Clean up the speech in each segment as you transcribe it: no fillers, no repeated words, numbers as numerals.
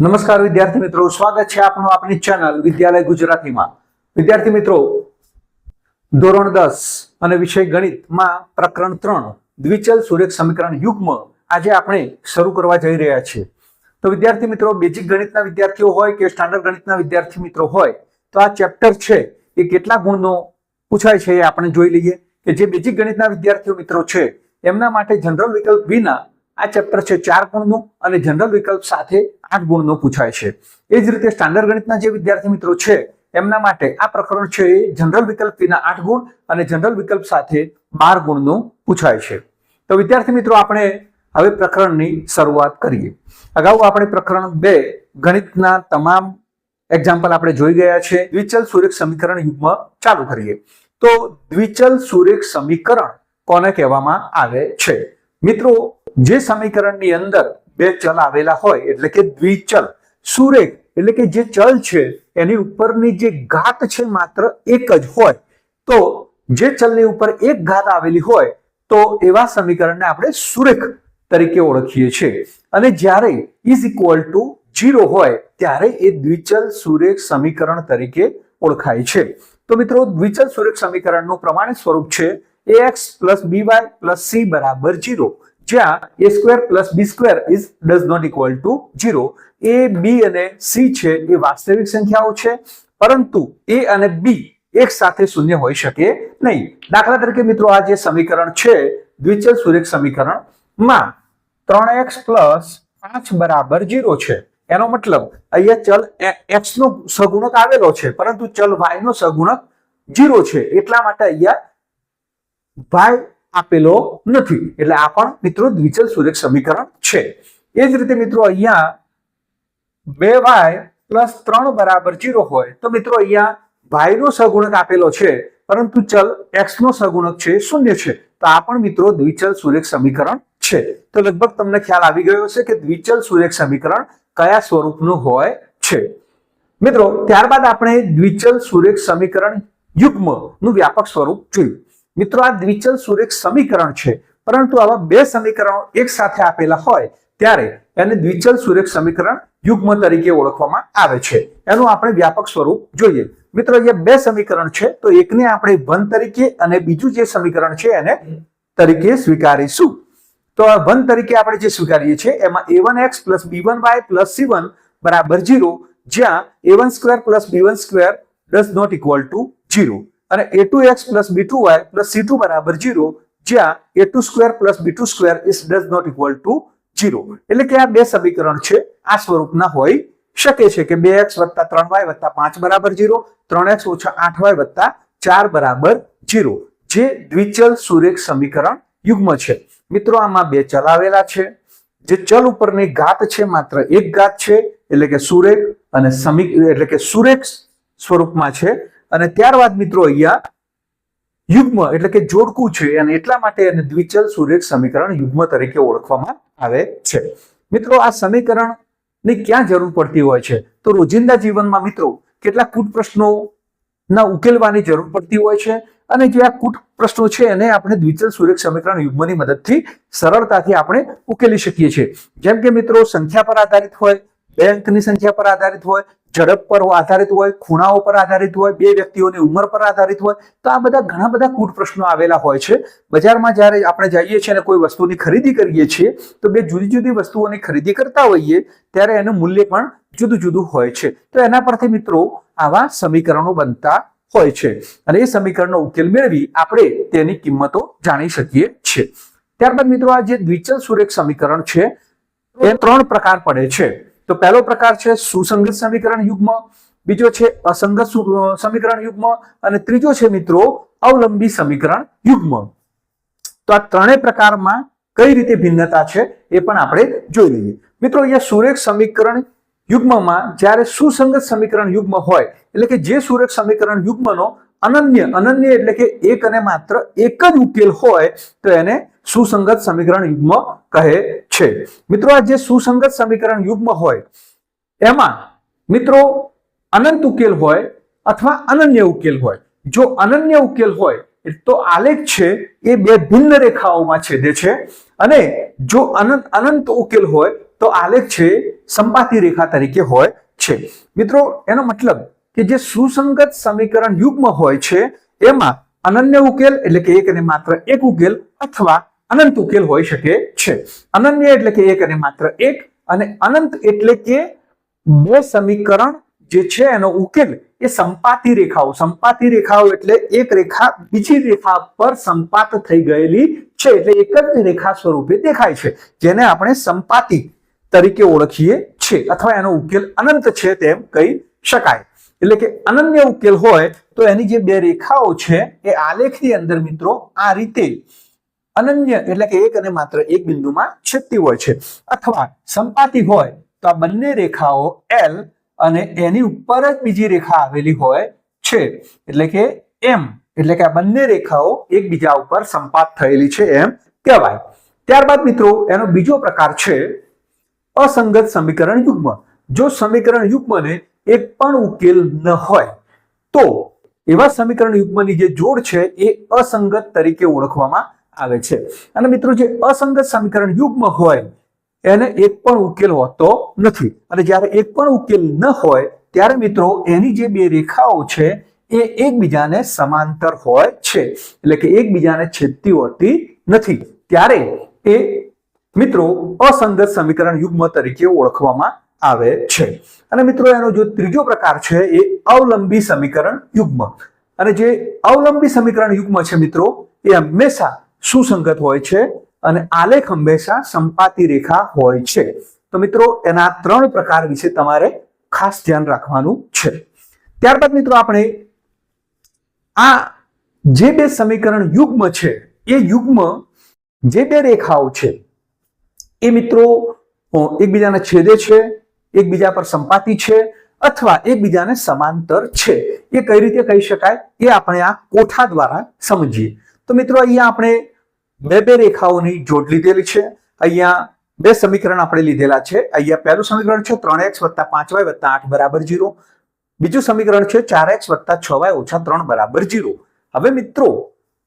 નમસ્કાર વિદ્યાર્થી મિત્રો, સ્વાગત છે આપનું આપણી ચેનલ વિદ્યાલય ગુજરાતીમાં। વિદ્યાર્થી મિત્રો, ધોરણ 10 અને વિષય ગણિતમાં પ્રકરણ 3 દ્વિચલ સુરેખ સમીકરણ યુગ્મ આજે આપણે શરૂ કરવા જઈ રહ્યા છીએ। તો વિદ્યાર્થી મિત્રો, બેઝિક ગણિતના વિદ્યાર્થીઓ હોય કે સ્ટાન્ડર્ડ ગણિતના વિદ્યાર્થી મિત્રો હોય તો આ ચેપ્ટર છે એ કેટલા ગુણનો પૂછાય છે એ આપણે જોઈ લઈએ કે જે બેઝિક ગણિતના વિદ્યાર્થીઓ મિત્રો છે એમના માટે જનરલ વિકલ્પ વિના આ ચેપ્ટર છે 4 ગુણનું અને જનરલ વિકલ્પ સાથે 8 ગુણનો પૂછાય છે। એ જ રીતે સ્ટાન્ડર્ડ ગણિતના જે વિદ્યાર્થી મિત્રો છે એમના માટે આ પ્રકરણ છે એ જનરલ વિકલ્પ વિના 8 ગુણ અને જનરલ વિકલ્પ સાથે 12 ગુણનો પૂછાય છે। તો વિદ્યાર્થી મિત્રો, આપણે હવે પ્રકરણની શરૂઆત કરીએ। અગાઉ આપણે પ્રકરણ 2 ગણિતના તમામ એક્ઝામ્પલ આપણે જોઈ ગયા છે। દ્વિચલ સુરેખ સમીકરણ યુગ્મ ચાલુ કરીએ। તો દ્વિચલ સુરેખ સમીકરણ કોને કહેવામાં આવે છે? મિત્રો, જે સમીકરણની અંદર બે ચલ આવેલા હોય એટલે કે દ્વિચલ સુરેખ એટલે કે જે ચલ છે એની ઉપરની જે ઘાત છે માત્ર એક જ હોય, તો જે ચલની ઉપર એક ઘાત આવેલી હોય તો એવા સમીકરણને આપણે સુરેખ તરીકે ઓળખીએ છીએ અને જ્યારે ઇઝ ઇક્વલ ટુ 0 હોય ત્યારે એ દ્વિચલ સુરેખ સમીકરણ તરીકે ઓળખાય છે। તો મિત્રો, દ્વિચલ સુરેખ સમીકરણનું પ્રમાણિત સ્વરૂપ છે ax + by + c = 0, જ્યાં a² + b² does not equal to 0। a, b અને c છે એ વાસ્તવિક સંખ્યાઓ છે, પરંતુ a અને b એક સાથે શૂન્ય હોઈ શકે નહીં। દાખલા તરીકે મિત્રો, આ જે સમીકરણ છે દ્વિચલ સુરેખ સમીકરણમાં 3x + 5 = 0 છે। એનો મતલબ અહીંયા ચલ x નો સહગુણક આવેલો છે પરંતુ ચલ y નો સહગુણક 0 છે, એટલા માટે અહીંયા y આપેલો નથી, એટલે આ પણ મિત્રો દ્વિચલ સુરેખ સમીકરણ છે। એ જ રીતે મિત્રો, અહીંયા 2y + 3 = 0 હોય તો મિત્રો અહીંયા y નો સહગુણક આપેલો છે પરંતુ ચલ x નો સહગુણક છે 0 છે, તો આ પણ મિત્રો દ્વિચલ સુરેખ સમીકરણ છે। તો લગભગ તમને ખ્યાલ આવી ગયો હશે કે દ્વિચલ સુરેખ સમીકરણ કયા સ્વરૂપનું હોય છે। મિત્રો, ત્યારબાદ આપણે દ્વિચલ સુરેખ સમીકરણ યુગ્મ નું વ્યાપક સ્વરૂપ જોયું। મિત્રો, આ દ્વિચલ સુરેખ સમીકરણ છે પરંતુ આવા બે સમીકરણો એક સાથે આપેલા હોય ત્યારે એને દ્વિચલ સુરેખ સમીકરણ યુગ્મ તરીકે ઓળખવામાં આવે છે। એનું આપણે વ્યાપક સ્વરૂપ જોઈએ। મિત્રો, અહીંયા બે સમીકરણ છે તો એકને આપણે 1 તરીકે અને બીજું જે સમીકરણ છે એને તરીકે સ્વીકારીશું। તો આ 1 તરીકે આપણે જે સ્વીકારીએ છીએ એમાં a1x + b1y + c1 = 0, જ્યાં a1² + b1² does not equal to 0 અને a2x + b2y + c2 = 0, જ્યાં a2² + b2² does not equal to 0। એટલે કે આ બે સમીકરણ છે આ સ્વરૂપના હોઈ શકે છે કે 2x + 3y + 5 = 0, 3x - 8y + 4 = 0, જે દ્વિચલ સુરેખ સમીકરણ યુગ્મ છે। મિત્રો, આમાં બે ચલ આવેલા છે, જે ચલ ઉપરની ઘાત છે માત્ર એક ઘાત છે એટલે કે સુરેખ અને એટલે કે સુરેખ સ્વરૂપમાં છે અને ત્યારબાદ મિત્રો અહીંયા યુગ્મ એટલે કે જોડકું છે અને એટલા માટે એને દ્વિચલ સુરેખ સમીકરણ યુગ્મ તરીકે ઓળખવામાં આવે છે। મિત્રો, આ સમીકરણની ક્યાં જરૂર પડતી હોય છે? તો રોજિંદા જીવનમાં મિત્રો કેટલાક કૂટ પ્રશ્નોના ઉકેલવાની જરૂર પડતી હોય છે અને જે આ કૂટ પ્રશ્નો છે એને આપણે દ્વિચલ સુરેખ સમીકરણ યુગ્મની મદદથી સરળતાથી આપણે ઉકેલી શકીએ છીએ। જેમ કે મિત્રો, સંખ્યા પર આધારિત હોય, બે અંકની સંખ્યા પર આધારિત હોય, ઝડપ પર આધારિત હોય, ખૂણાઓ પર આધારિત હોય, બે વ્યક્તિઓની ઉંમર પર આધારિત હોય, તો આ બધા ઘણા બધા કૂટ પ્રશ્નો આવેલા હોય છે। બજારમાં જ્યારે આપણે જઈએ છીએ અને કોઈ વસ્તુની ખરીદી કરીએ છીએ તો બે જુદી જુદી વસ્તુઓની ખરીદી કરતા હોઈએ ત્યારે એનું મૂલ્ય પણ જુદું જુદું હોય છે। તો એના પરથી મિત્રો આવા સમીકરણો બનતા હોય છે અને એ સમીકરણનો ઉકેલ મેળવી આપણે તેની કિંમતો જાણી શકીએ છીએ। ત્યારબાદ મિત્રો, આ જે દ્વિચલ સુરેખ સમીકરણ છે એ 3 પ્રકાર પડે છે। તો પહેલો પ્રકાર છે સુસંગત સમીકરણ યુગ્મ, બીજો છે અસંગત સમીકરણ યુગ્મ અને ત્રીજો છે મિત્રો અવલંબી સમીકરણ યુગ્મ। તો આ ત્રણેય પ્રકારમાં કઈ રીતે ભિન્નતા છે એ પણ આપણે જોઈ લઈએ। મિત્રો, અહીંયા સુરેખ સમીકરણ યુગ્મમાં જ્યારે સુસંગત સમીકરણ યુગ્મ હોય એટલે કે જે સુરેખ સમીકરણ યુગ્મનો અનન્ય એટલે કે એક અને માત્ર એક જ ઉકેલ હોય તો એને સુસંગત સમીકરણ યુગ્મ કહે છે। મિત્રો, આ જે સુસંગત સમીકરણ યુગ્મ હોય એમાં મિત્રો અનંત ઉકેલ હોય અથવા અનન્ય ઉકેલ હોય। જો અનન્ય ઉકેલ હોય તો આલેખ છે એ બે ભિન્ન રેખાઓમાં છેદે છે અને જો અનંત ઉકેલ હોય તો આલેખ છે સંપાતી રેખા તરીકે હોય છે. મિત્રો એનો મતલબ કે જે સુસંગત સમીકરણ યુગ્મ હોય છે એમાં અનન્ય ઉકેલ એટલે કે એક અને માત્ર એક ઉકેલ અથવા અનંત ઉકેલ હોઈ શકે છે. અનન્ય એટલે કે એક અને માત્ર એક, અને અનંત એટલે કે બે સમીકરણ જે છે એનો ઉકેલ એ સંપાતી રેખાઓ એટલે એક રેખા બીજી રેખા પર સંપાત થઈ ગયેલી છે, એટલે એક જ રેખા સ્વરૂપે દેખાય છે, જેને આપણે સંપાતી તરીકે ઓળખીએ છીએ, અથવા એનો ઉકેલ અનંત છે તેમ કહી શકાય. એટલે કે અનન્ય ઉકેલ હોય તો એની જે બે રેખાઓ છે એ આલેખની અંદર મિત્રો આ રીતે અનન્ય એટલે કે એક અને માત્ર એક બિંદુમાં છેદતી હોય છે, અથવા સંપાતી હોય તો આ બંને રેખાઓ L અને એની ઉપર જ બીજી રેખા આવેલી હોય છે, એટલે કે M, એટલે કે આ બંને રેખાઓ એકબીજા ઉપર સંપાત થયેલી છે એમ કહેવાય. ત્યારબાદ મિત્રો એનો બીજો પ્રકાર છે અસંગત સમીકરણ યુગ્મ. જો સમીકરણ યુગ્મને એક પણ ઉકેલ ન હોય તો એવા સમીકરણ યુગ્મની જે જોડ છે એ અસંગત તરીકે ઓળખવામાં આવે છે. અને મિત્રો જે અસંગત સમીકરણ યુગ્મ હોય એને એક પણ ઉકેલ હોતો નથી, અને જ્યારે એક પણ ઉકેલ ન હોય ત્યારે મિત્રો એની જે બે રેખાઓ છે એ એકબીજાને સમાંતર હોય છે, એટલે કે એકબીજાને છેદતી હોતી નથી, ત્યારે એ મિત્રો અસંગત સમીકરણ યુગ્મ તરીકે ઓળખવામાં આવે છે. અને મિત્રો એનો જો ત્રીજો પ્રકાર છે એ અવલંબી સમીકરણ યુગ્મ. અને જે અવલંબી સમીકરણ યુગ્મ છે મિત્રો એ હંમેશા સુસંગત હોય છે અને આલેખ હંમેશા સંપાતી રેખા હોય છે. તો મિત્રો એના ત્રણ પ્રકાર વિશે તમારે ખાસ ધ્યાન રાખવાનું છે. ત્યારબાદ મિત્રો આપણે આ જે બે સમીકરણ યુગ્મ છે એ યુગ્મ જે બે રેખાઓ છે એ મિત્રો એકબીજાને છેદે છે, એકબીજા પર સંપાતી છે, અથવા એકબીજાને સમાંતર છે. એ કઈ રીતે કહી શકાય એ આપણે આ કોઠા દ્વારા સમજીએ. તો મિત્રો અહીંયા આપણે બે રેખાઓની જોડ લીધેલી છે. અહીંયા બે સમીકરણ આપણે લીધેલા છે. અહીંયા પહેલું સમીકરણ છે 3x + 5y + 8 = 0. બીજું સમીકરણ છે 4x + 6y - 3 = 0. હવે મિત્રો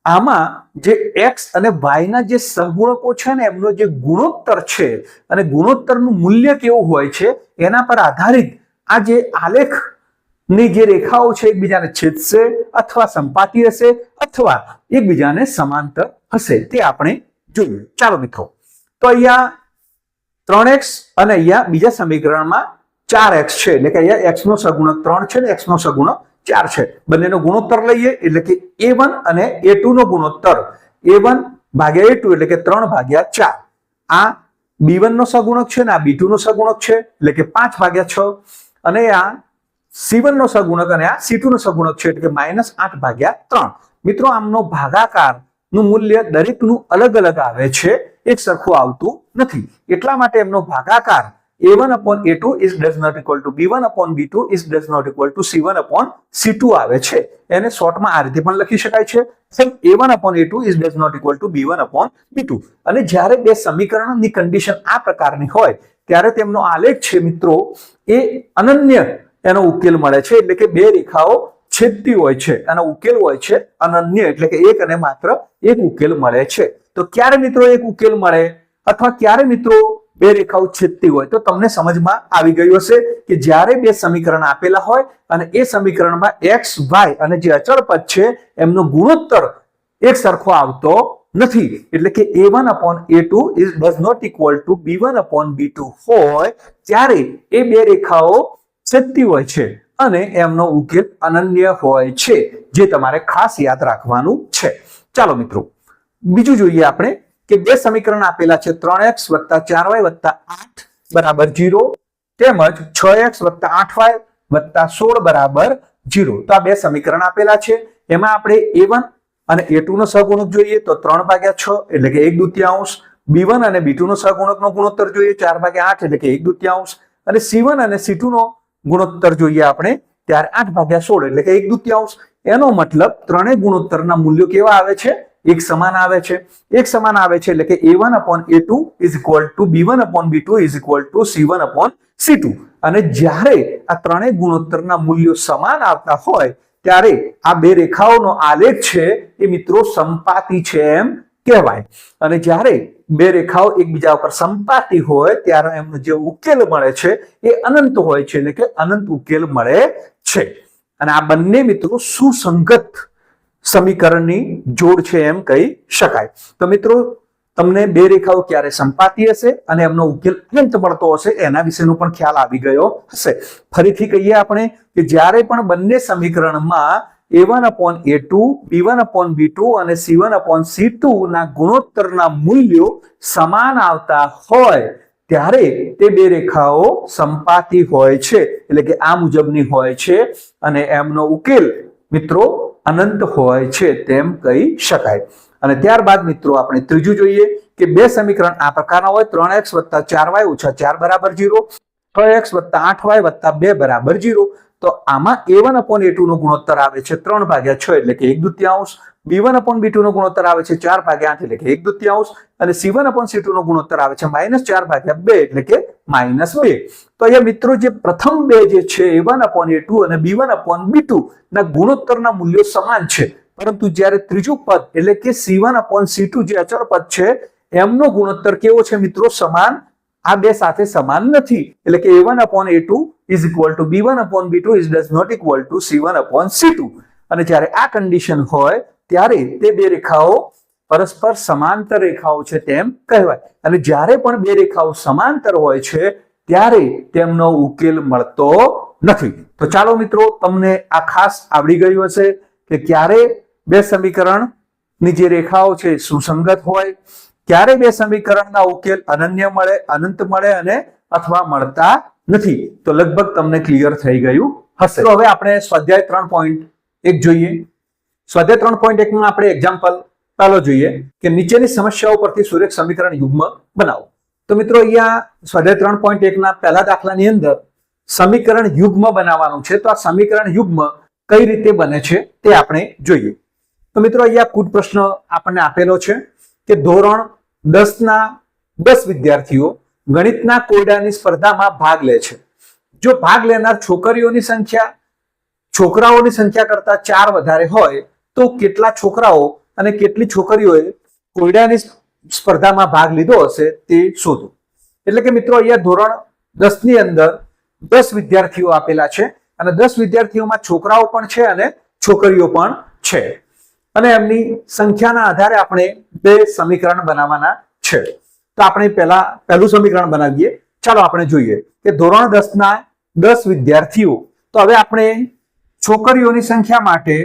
આમાં જે x અને y ના જે સહગુણકો છે ને એમનો જે ગુણોત્તર છે અને ગુણોત્તરનું મૂલ્ય કેવું હોય છે એના પર આધારિત આ જે આલેખ ની જે રેખાઓ છે એકબીજાને છેદશે અથવા સંપાતી હશે અથવા એકબીજાને સમાંતર હશે તે આપણે જોઈએ. ચાલો મિત્રો, તો અહીંયા 3x અને અહીંયા બીજા સમીકરણમાં 4x છે, એટલે કે અહીંયા x નો સહગુણક 3 છે ને x નો સહગુણક 4 છે. બંનેનો ગુણોત્તર લઈએ એટલે કે a1 અને a2 નો ગુણોત્તર a1 / a2 એટલે કે 3/4. આ b1 નો સહગુણક છે ને આ b2 નો સહગુણક છે એટલે કે 5/6, અને આ c1 નો સહગુણક અને આ c2 નો સહગુણક છે એટલે કે -8/3. મિત્રો આમનો ભાગાકાર નું મૂલ્ય દરેકનું અલગ અલગ આવે છે, એક સરખું આવતું નથી, એટલા માટે એમનો ભાગાકાર a1/a2 does not equal to b1/b2 does not equal to c1/c2 આવે છે. એને શોર્ટમાં આ રીતે પણ લખી શકાય છે, a1/a2 does not equal to b1/b2. અને જ્યારે બે સમીકરણની કન્ડિશન આ પ્રકારની હોય ત્યારે તેમનો આલેખ છે મિત્રો એ અનન્ય એનો ઉકેલ મળે છે, એટલે કે બે રેખાઓ છેદતી હોય છે અને ઉકેલ હોય છે અનન્ય, એટલે કે એક અને માત્ર એક ઉકેલ મળે છે. તો ક્યારે મિત્રો એક ઉકેલ મળે અથવા ક્યારે મિત્રો બે રેખાઓ છેદતી હોય તો તમને સમજમાં આવી ગયું હશે કે જ્યારે બે સમીકરણ આપેલા હોય અને એ સમીકરણમાં x y અને જે અચળ પદ છે એમનો ગુણોત્તર એક સરખો આવતો નથી, એટલે કે a1/a2 does not equal to b1/b2 હોય ત્યારે એ બે રેખાઓ છેદતી હોય છે અને એમનો ઉકેલ અનન્ય હોય છે, જે તમારે ખાસ યાદ રાખવાનું છે. ચાલો મિત્રો બીજું જોઈએ આપણે કે બે સમીકરણ આપેલા છે 3x + 4y + 8 = 0 તેમજ 6x + 8y + 16 = 0. તો આ બે સમીકરણ આપેલા છે. એમાં આપણે a1 અને a2 નો સહગુણક જોઈએ તો 3/6 એટલે કે 1/2, b1 અને b2 નો સહગુણકનો ગુણોત્તર જોઈએ 4/8 એટલે કે 1/2, અને c1 અને c2 નો ગુણોત્તર જોઈએ આપણે ત્યારે 8/16 એટલે કે 1/2. એનો મતલબ ત્રણેય ગુણોત્તરના મૂલ્યો કેવા આવે છે? એક સમાન આવે છે. એક સમાન આવે છે એટલે કે a1/a2 = b1/b2 = c1/c2. અને જ્યારે આ ત્રણેય ગુણોત્તરના મૂલ્યો સમાન આવતા હોય ત્યારે આ બે રેખાઓનો આલેખ છે એ મિત્રો સંપાતી છે એમ કહેવાય. અને જ્યારે બે રેખાઓ એકબીજા ઉપર સંપાતી હોય ત્યારે એમનો જે ઉકેલ મળે છે એ અનંત હોય છે, એટલે કે અનંત ઉકેલ મળે છે. અને આ બંને મિત્રો સુસંગત સમીકરણની જોડ છે એમ કહી શકાય. તો મિત્રો તમને બે રેખાઓ ક્યારે સંપાતી હશે અને એમનો ઉકેલ અનંત મળતો હશે એના વિશેનો પણ ખ્યાલ આવી ગયો હશે. ફરીથી કહીએ આપણે કે જ્યારે પણ બંને સમીકરણમાં a1/a2, b1/b2 અને c1/c2 ના ગુણોત્તરના મૂલ્યો સમાન આવતા હોય ત્યારે તે બે રેખાઓ સંપાતી હોય છે, એટલે કે આ મુજબની હોય છે અને એમનો ઉકેલ મિત્રો અનંત હોય છે તેમ કહી શકાય. અને ત્યારબાદ મિત્રો આપણે ત્રીજું જોઈએ કે બે સમીકરણ આ પ્રકારના હોય 3x + 4y - 4 = 0, 6x + 8y + 2 = 0. તો આમાં a1/a2 નો ગુણોત્તર આવે છે 3/6 એટલે કે 1/2, b1/b2 નો ગુણોત્તર આવે છે 4/8 એટલે કે 1/2 અને c1/c2 નો ગુણોત્તર આવે છે -4/2 એટલે કે -2. તો અહીંયા મિત્રો જે પ્રથમ બે જે છે a1/a2 અને b1/b2 ના ગુણોત્તરના મૂલ્યો સમાન છે, પરંતુ જ્યારે ત્રીજું પદ એટલે કે c1/c2 જે અચળ પદ છે એમનો ગુણોત્તર કેવો છે મિત્રો? સમાન. આ બે સાથે સમાન નથી, એટલે કે a1/a2 = b1/b2 does not equal to c1/c2. અને જ્યારે આ કન્ડિશન હોય ત્યારે તે બે રેખાઓ પરસ્પર સમાંતર રેખાઓ છે તેમ કહેવાય. અને જ્યારે પણ બે રેખાઓ સમાંતર હોય છે ત્યારે તેમનો ઉકેલ મળતો નથી. તો ચાલો મિત્રો તમને આ ખાસ આવડી ગયું હશે કે ક્યારે બે સમીકરણની જે રેખાઓ છે સુસંગત હોય, ક્યારે બે સમીકરણના ઉકેલ અનન્ય મળે, અનંત મળે અને અથવા મળતા નથી. તો લગભગ તમને ક્લિયર થઈ ગયું હશે. તો હવે આપણે સ્વાધ્યાય 3.1 જોઈએ. સ્વાધ્યાય 3.1 માં આપણે એક્ઝામ્પલ પહેલો જોઈએ કે નીચેની સમસ્યાઓ પરથી સુરેખ સમીકરણ યુગ્મ બનાવો. તો મિત્રો અહીંયા સ્વાધ્યાય 3.1 ના પહેલા દાખલાની અંદર સમીકરણ યુગ્મ બનાવવાનું છે. તો આ સમીકરણ યુગ્મ કઈ રીતે બને છે તે આપણે જોઈએ. તો મિત્રો અહીંયા કુલ પ્રશ્ન આપણને આપેલો છે કે ધોરણ 10 ના 10 વિદ્યાર્થીઓ ગણિતના કોયડાની સ્પર્ધામાં ભાગ લે છે. જો ભાગ લેનાર છોકરીઓની સંખ્યા છોકરાઓની સંખ્યા કરતા 4 વધારે હોય તો કેટલા છોકરાઓ અને કેટલી છોકરીઓએ કોયડાની સ્પર્ધામાં ભાગ લીધો હશે તે શોધો. એટલે કે મિત્રો અહીંયા ધોરણ 10 ની અંદર 10 વિદ્યાર્થીઓ આપેલા છે અને 10 વિદ્યાર્થીઓમાં છોકરાઓ પણ છે અને છોકરીઓ પણ છે અને એમની સંખ્યાના આધારે આપણે બે સમીકરણ બનાવવાના છે. તો આપણે પહેલું સમીકરણ બનાવીએ. ચાલો આપણે જોઈએ કે ધોરણ 10 ના 10 વિદ્યાર્થીઓ. તો હવે આપણે છોકરીઓની સંખ્યા માટે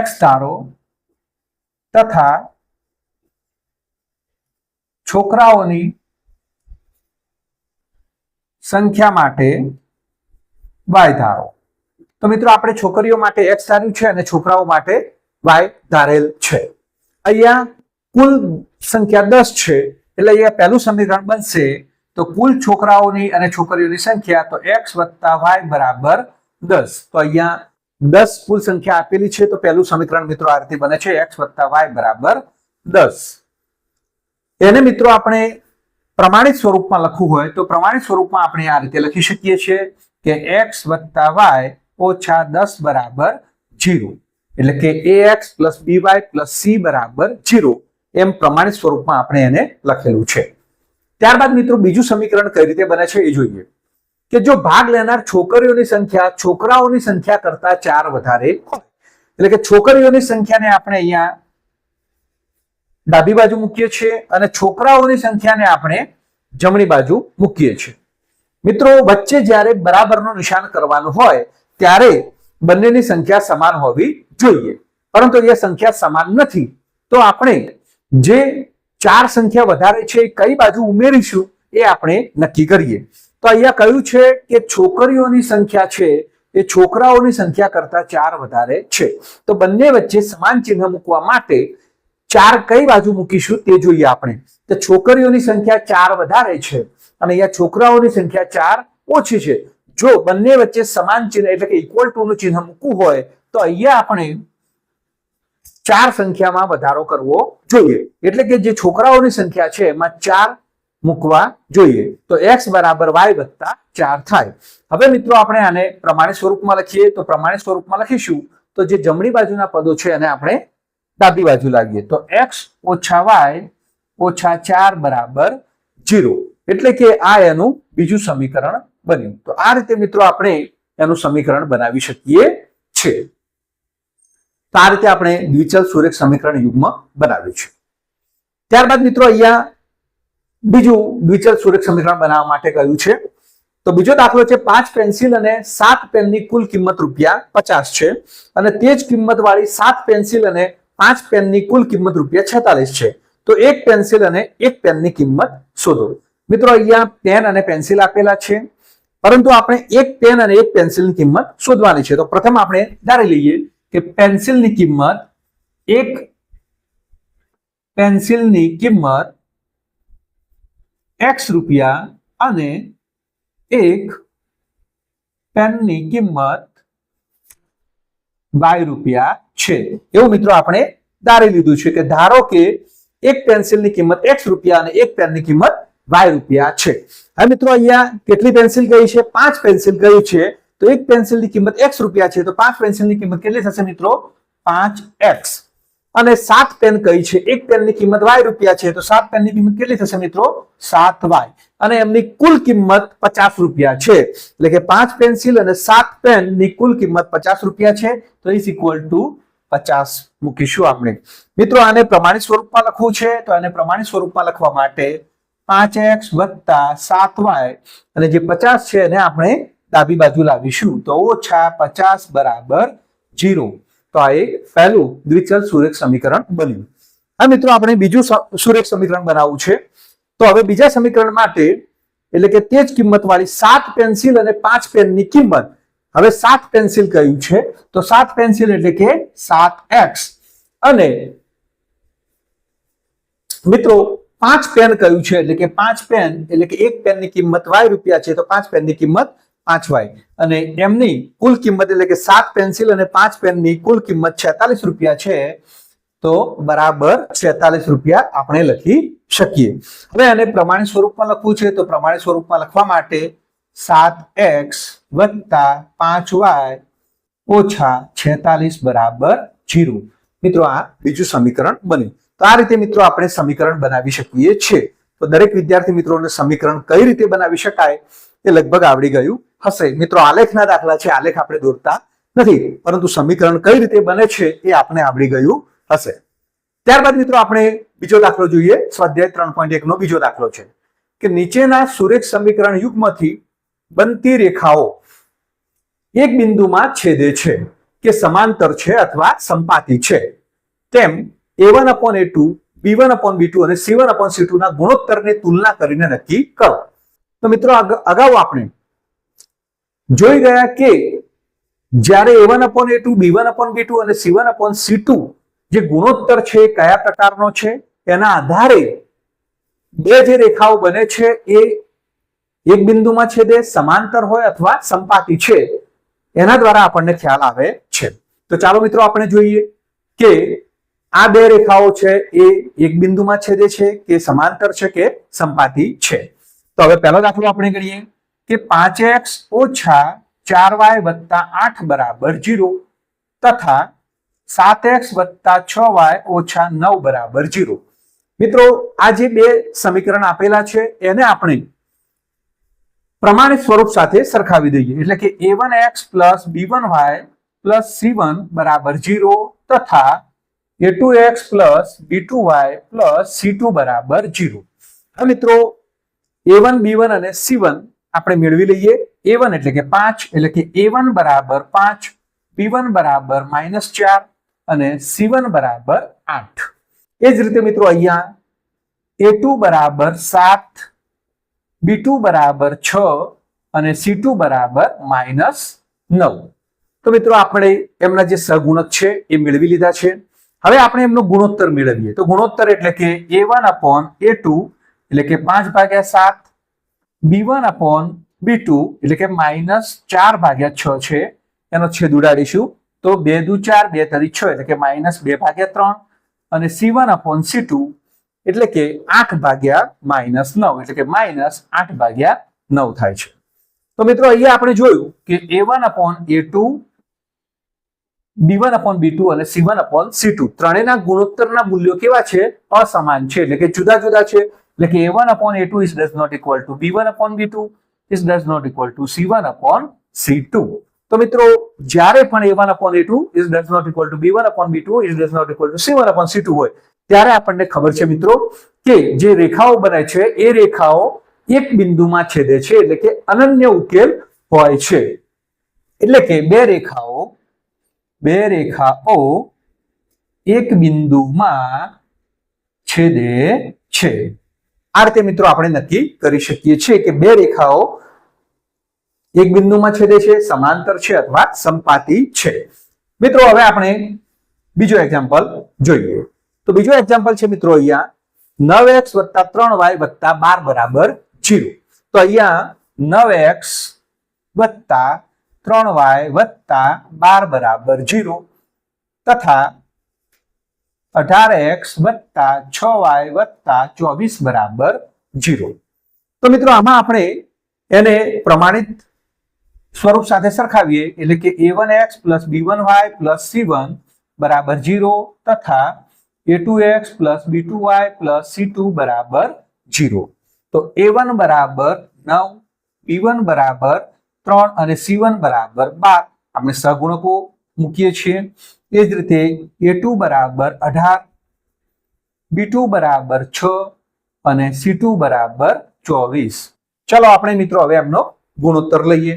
x ધારો તથા છોકરાઓની સંખ્યા માટે y ધારો. તો મિત્રો આપણે છોકરીઓ માટે x ધાર્યું છે અને છોકરાઓ માટે y ધારેલ છે. અહીંયા કુલ સંખ્યા 10 છે એટલે અહીંયા પહેલું સમીકરણ બનશે તો કુલ છોકરાઓની અને છોકરીઓની સંખ્યા તો x + y = 10. તો અહીંયા 10 કુલ સંખ્યા આપેલી છે તો પહેલું સમીકરણ મિત્રો આ રીતે બને છે x + y = 10. એને મિત્રો આપણે પ્રમાણિત સ્વરૂપમાં લખવું હોય તો પ્રમાણિત સ્વરૂપમાં આપણે આ રીતે લખી શકીએ છીએ કે x + y - 10 = 0, એટલે કે ax + by + c = 0 એમ પ્રમાણિત સ્વરૂપમાં આપણે એને લખેલું છે. ત્યારબાદ મિત્રો બીજું સમીકરણ કઈ રીતે બને છે એ જોઈએ કે જો ભાગ લેનાર છોકરીઓની સંખ્યા છોકરાઓની સંખ્યા કરતા 4 વધારે હોય, એટલે કે છોકરીઓની સંખ્યાને આપણે અહીંયા ડાબી બાજુ મૂકીએ છીએ અને છોકરાઓની સંખ્યાને આપણે જમણી બાજુ મૂકીએ છીએ. મિત્રો વચ્ચે જ્યારે બરાબરનું નિશાન કરવાનું હોય ત્યારે બંનેની સંખ્યા સમાન હોવી જોઈએ, પરંતુ એ સંખ્યા સમાન નથી. તો આપણે જે 4 સંખ્યા વધારે છે એ કઈ બાજુ ઉમેરીશું એ આપણે નક્કી કરીએ. તો અહીંયા કહ્યું છે કે છોકરીઓની સંખ્યા છે એ છોકરાઓની સંખ્યા કરતા 4 વધારે છે. તો બંને વચ્ચે સમાન ચિહ્ન મૂકવા માટે 4 કઈ બાજુ મૂકીશું તે જોઈએ આપણે. તો છોકરીઓની સંખ્યા 4 વધારે છે અને અહીંયા છોકરાઓની સંખ્યા 4 ઓછી છે. જો બંને વચ્ચે સમાન ચિહ્ન એટલે કે ઇક્વલ ટુ નું ચિહ્ન મૂકવું હોય તો અહીંયા આપણે 4 સંખ્યામાં વધારો કરવો જોઈએ. એટલે કે જે છોકરાઓની સંખ્યા છે એમાં 4 મૂકવા જોઈએ. તો x બરાબર y વત્તા 4 થાય. હવે મિત્રો આપણે આને પ્રમાણિત સ્વરૂપમાં લખીએ તો પ્રમાણિત સ્વરૂપમાં લખીશું તો જે જમણી બાજુના પદો છે એને આપણે ડાબી બાજુ લાવીએ તો x ઓછા y ઓછા 4 બરાબર 0. એટલે કે આ એનું બીજું સમીકરણ બન્યું. તો આ રીતે મિત્રો આપણે એનું સમીકરણ બનાવી શકીએ છીએ. તો આ રીતે આપણે દ્વિચલ સુરેખ સમીકરણ યુગ્મ બનાવ્યું છે. ત્યારબાદ મિત્રો અહીંયા બીજું દ્વિચલ સુરેખ સમીકરણ બનાવવા માટે કહ્યું છે. તો બીજો દાખલો છે 5 પેન્સિલ અને 7 પેનની કુલ કિંમત ₹50 છે અને તે જ કિંમત વાળી 7 પેન્સિલ અને 5 પેનની કુલ કિંમત ₹46 છે. તો એક પેન્સિલ અને એક પેનની કિંમત શોધો. મિત્રો અહીંયા પેન અને પેન્સિલ આપેલા છે પરંતુ આપણે એક પેન અને એક પેન્સિલની કિંમત શોધવાની છે. તો પ્રથમ આપણે ધારી લઈએ કે પેન્સિલની કિંમત એક પેન્સિલની કિંમત x રૂપિયા અને એક પેનની કિંમત y રૂપિયા છે એવું મિત્રો આપણે ધારી લીધું છે કે ધારો કે એક પેન્સિલની કિંમત x રૂપિયા અને એક પેનની કિંમત y રૂપિયા છે. હવે મિત્રો અહીંયા કેટલી પેન્સિલ કહી છે? 5 પેન્સિલ કહી છે. તો એક પેન્સિલની કિંમત x રૂપિયા છે તો 5 પેન્સિલની કિંમત કેટલી થશે મિત્રો? 5x. અને 7 પેન કહી છે, એક પેનની કિંમત y રૂપિયા છે તો 7 પેનની કિંમત કેટલી થશે મિત્રો? 7y. અને એમની કુલ કિંમત 50 રૂપિયા છે. એટલે કે 5 પેન્સિલ અને 7 પેનની કુલ કિંમત 50 રૂપિયા છે. તો ઇઝ ઇક્વલ ટુ 50 મૂકીશું આપણે. મિત્રો આને પ્રમાણિત સ્વરૂપમાં લખવું છે તો આને પ્રમાણિત સ્વરૂપમાં લખવા માટે 5x વત્તા 7y અને જે 50 છે એને આપણે ડાબી બાજુ લાવીશું તો ઓછા 50 બરાબર 0. તો આ એક પહેલું દ્વિચલ સુરેખ સમીકરણ બન્યું. હવે મિત્રો આપણે બીજું સુરેખ સમીકરણ બનાવવું છે. તો હવે બીજા સમીકરણ માટે એટલે કે તે જ કિંમત વાળી 7 પેન્સિલ અને 5 પેનની કિંમત. હવે 7 પેન્સિલ કહ્યું છે તો 7 પેન્સિલ એટલે કે 7x અને મિત્રો 5 પેન કહ્યું છે એટલે કે 5 પેન એટલે કે એક પેનની કિંમત y રૂપિયા છે તો 5 પેનની કિંમત 5y અને એમની કુલ કિંમત એટલે કે 7 પેન્સિલ અને 5 પેનની કુલ કિંમત 46 રૂપિયા છે તો બરાબર 46 રૂપિયા આપણે લખી શકીએ. હવે આને પ્રમાણિત સ્વરૂપમાં લખવું છે તો પ્રમાણિત સ્વરૂપમાં લખવા માટે 7x વત્તા 5y ઓછા 46 બરાબર 0. મિત્રો આ બીજું સમીકરણ બન્યું. તો આ રીતે મિત્રો આપણે સમીકરણ બનાવી શકીએ છીએ. તો દરેક વિદ્યાર્થી મિત્રોને સમીકરણ કઈ રીતે બનાવી શકાય એ લગભગ આવડી ગયું હશે. મિત્રો આલેખના દાખલા છે, આલેખ આપણે દોરતા નથી પરંતુ સમીકરણ કઈ રીતે બને છે એ આપણે આવડી ગયું હશે. ત્યારબાદ મિત્રો આપણે બીજો દાખલો જોઈએ. સ્વાધ્યાય 3.1 નો બીજો દાખલો છે કે નીચેના સુરેખ સમીકરણ યુગ્મથી બનતી રેખાઓ એક બિંદુમાં છેદે છે કે સમાંતર છે અથવા સંપાતી છે તેમ a1/a2 b1/b2 અને c1/c2 ના ગુણોત્તરની તુલના કરીને નક્કી કરો. તો મિત્રો અગાઉ આપણે જોઈ ગયા કે જ્યારે a1/a2 b1/b2 અને c1/c2 જે ગુણોત્તર છે કયા પ્રકારનો છે એના આધારે બે જે રેખાઓ બને છે એ એક બિંદુમાં છેદે, સમાંતર હોય અથવા સંપાતી છે એના દ્વારા આપણને ખ્યાલ આવે છે. તો ચાલો મિત્રો આપણે જોઈએ કે આ બે રેખાઓ છે એ એક બિંદુમાં છેદે છે કે સમાંતર છે કે સંપાતી છે. તો હવે પહેલો દાખલો આપણે કરીએ કે 5x ઓછા 4y વત્તા 8 બરાબર 0 તથા 7x વત્તા 6y ઓછા 9 બરાબર 0. મિત્રો આ જે બે સમીકરણ આપેલા છે એને આપણે પ્રમાણિત સ્વરૂપ સાથે સરખાવી દઈએ એટલે કે a1x plus b1y plus c1 બરાબર 0 તથા a2x plus b2y plus c2 બરાબર 0. હવે મિત્રો a1 b1 અને c1 આપણે મેળવી લઈએ. a1 એટલે કે 5 એટલે કે a1 બરાબર 5, b1 બરાબર -4 અને c1 બરાબર 8. એ જ રીતે મિત્રો અહીંયા a2 બરાબર 7, b2 બરાબર 6 અને c2 બરાબર -9. તો મિત્રો આપણે એમના જે સહગુણક છે એ મેળવી લીધા છે. હવે આપણે એમનો ગુણોત્તર મેળવીએ. તો ગુણોત્તર એટલે કે a1/a2 એટલે કે 5/7, b1/b2 એટલે કે -4/6 છે એનો છેદ ઉડાડીશું તો 2 દુ 4, 2 તરી 6 એટલે કે -2/3 અને c1/c2 એટલે કે 8 ભાગ્યા -9 એટલે કે -8/9 થાય છે. તો મિત્રો અહીંયા આપણે જોયું કે a1/a2 b1/b2 અને c1/c2 ત્રણેયના ગુણોત્તરના મૂલ્યો કેવા છે? અસમાન છે એટલે કે જુદા જુદા છે. એટલે કે a1/a2 is does not equal to b1/b2 is does not equal to c1/c2. તો મિત્રો જ્યારે પણ a1/a2 is does not equal to b1/b2 is does not equal to c1/c2 હોય ત્યારે આપણને ખબર છે મિત્રો કે જે રેખાઓ બને છે એ રેખાઓ એક બિંદુમાં છેદે છે એટલે કે અનન્ય ઉકેલ હોય છે. એટલે કે બે રેખાઓ એક બિંદુમાં છેદે છે. આ રીતે મિત્રો આપણે નક્કી કરી શકીએ છીએ કે બે રેખાઓ એક બિંદુમાં છેદે છે, સમાંતર છે અથવા સમપાતી છે. મિત્રો હવે આપણે બીજો એક્ઝામ્પલ જોઈએ. તો બીજો એક્ઝામ્પલ છે મિત્રો અહીંયા 9x + 3y + 12 = 0. તો અહીંયા 9x + 3y + 12 = 0 તથા 18x + 6y + 24 = 0. તો મિત્રો આમાં આપણે એને પ્રમાણિત સ્વરૂપ સાથે સરખાવીએ એટલે કે a1x + b1y + c1 = 0 તથા a2x + b2y + c2 = 0. તો a1 = 9, b1 = 3 અને c1 = 12 આપણે સહગુણકો મૂકીએ છીએ. એ જ રીતે a2 = 18, b2 = 6 અને c2 = 24. ચલો આપણે મિત્રો હવે એમનો ગુણોત્તર લઈએ.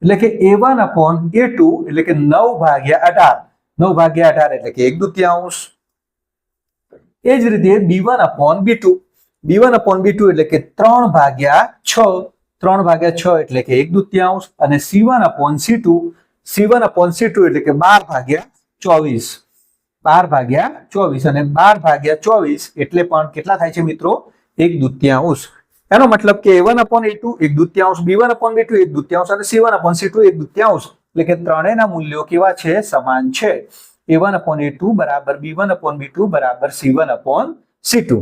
એટલે કે a1/a2 એટલે કે 9/18 9/18 એટલે કે 1/2. એ જ રીતે b1/b2 એટલે કે 3/6 3/6 એટલે કે 1/2 અને c1/c2 એટલે કે 12/24 12/24 અને 12/24 એટલે પણ કેટલા થાય છે મિત્રો? 1/2. એનો મતલબ કે a1/a2 1/2, b1/b2 1/2 અને c1/c2 1/2 એટલે કે ત્રણેયના મૂલ્યો કેવા છે? સમાન છે. a1/a2 = b1/b2 = c1/c2.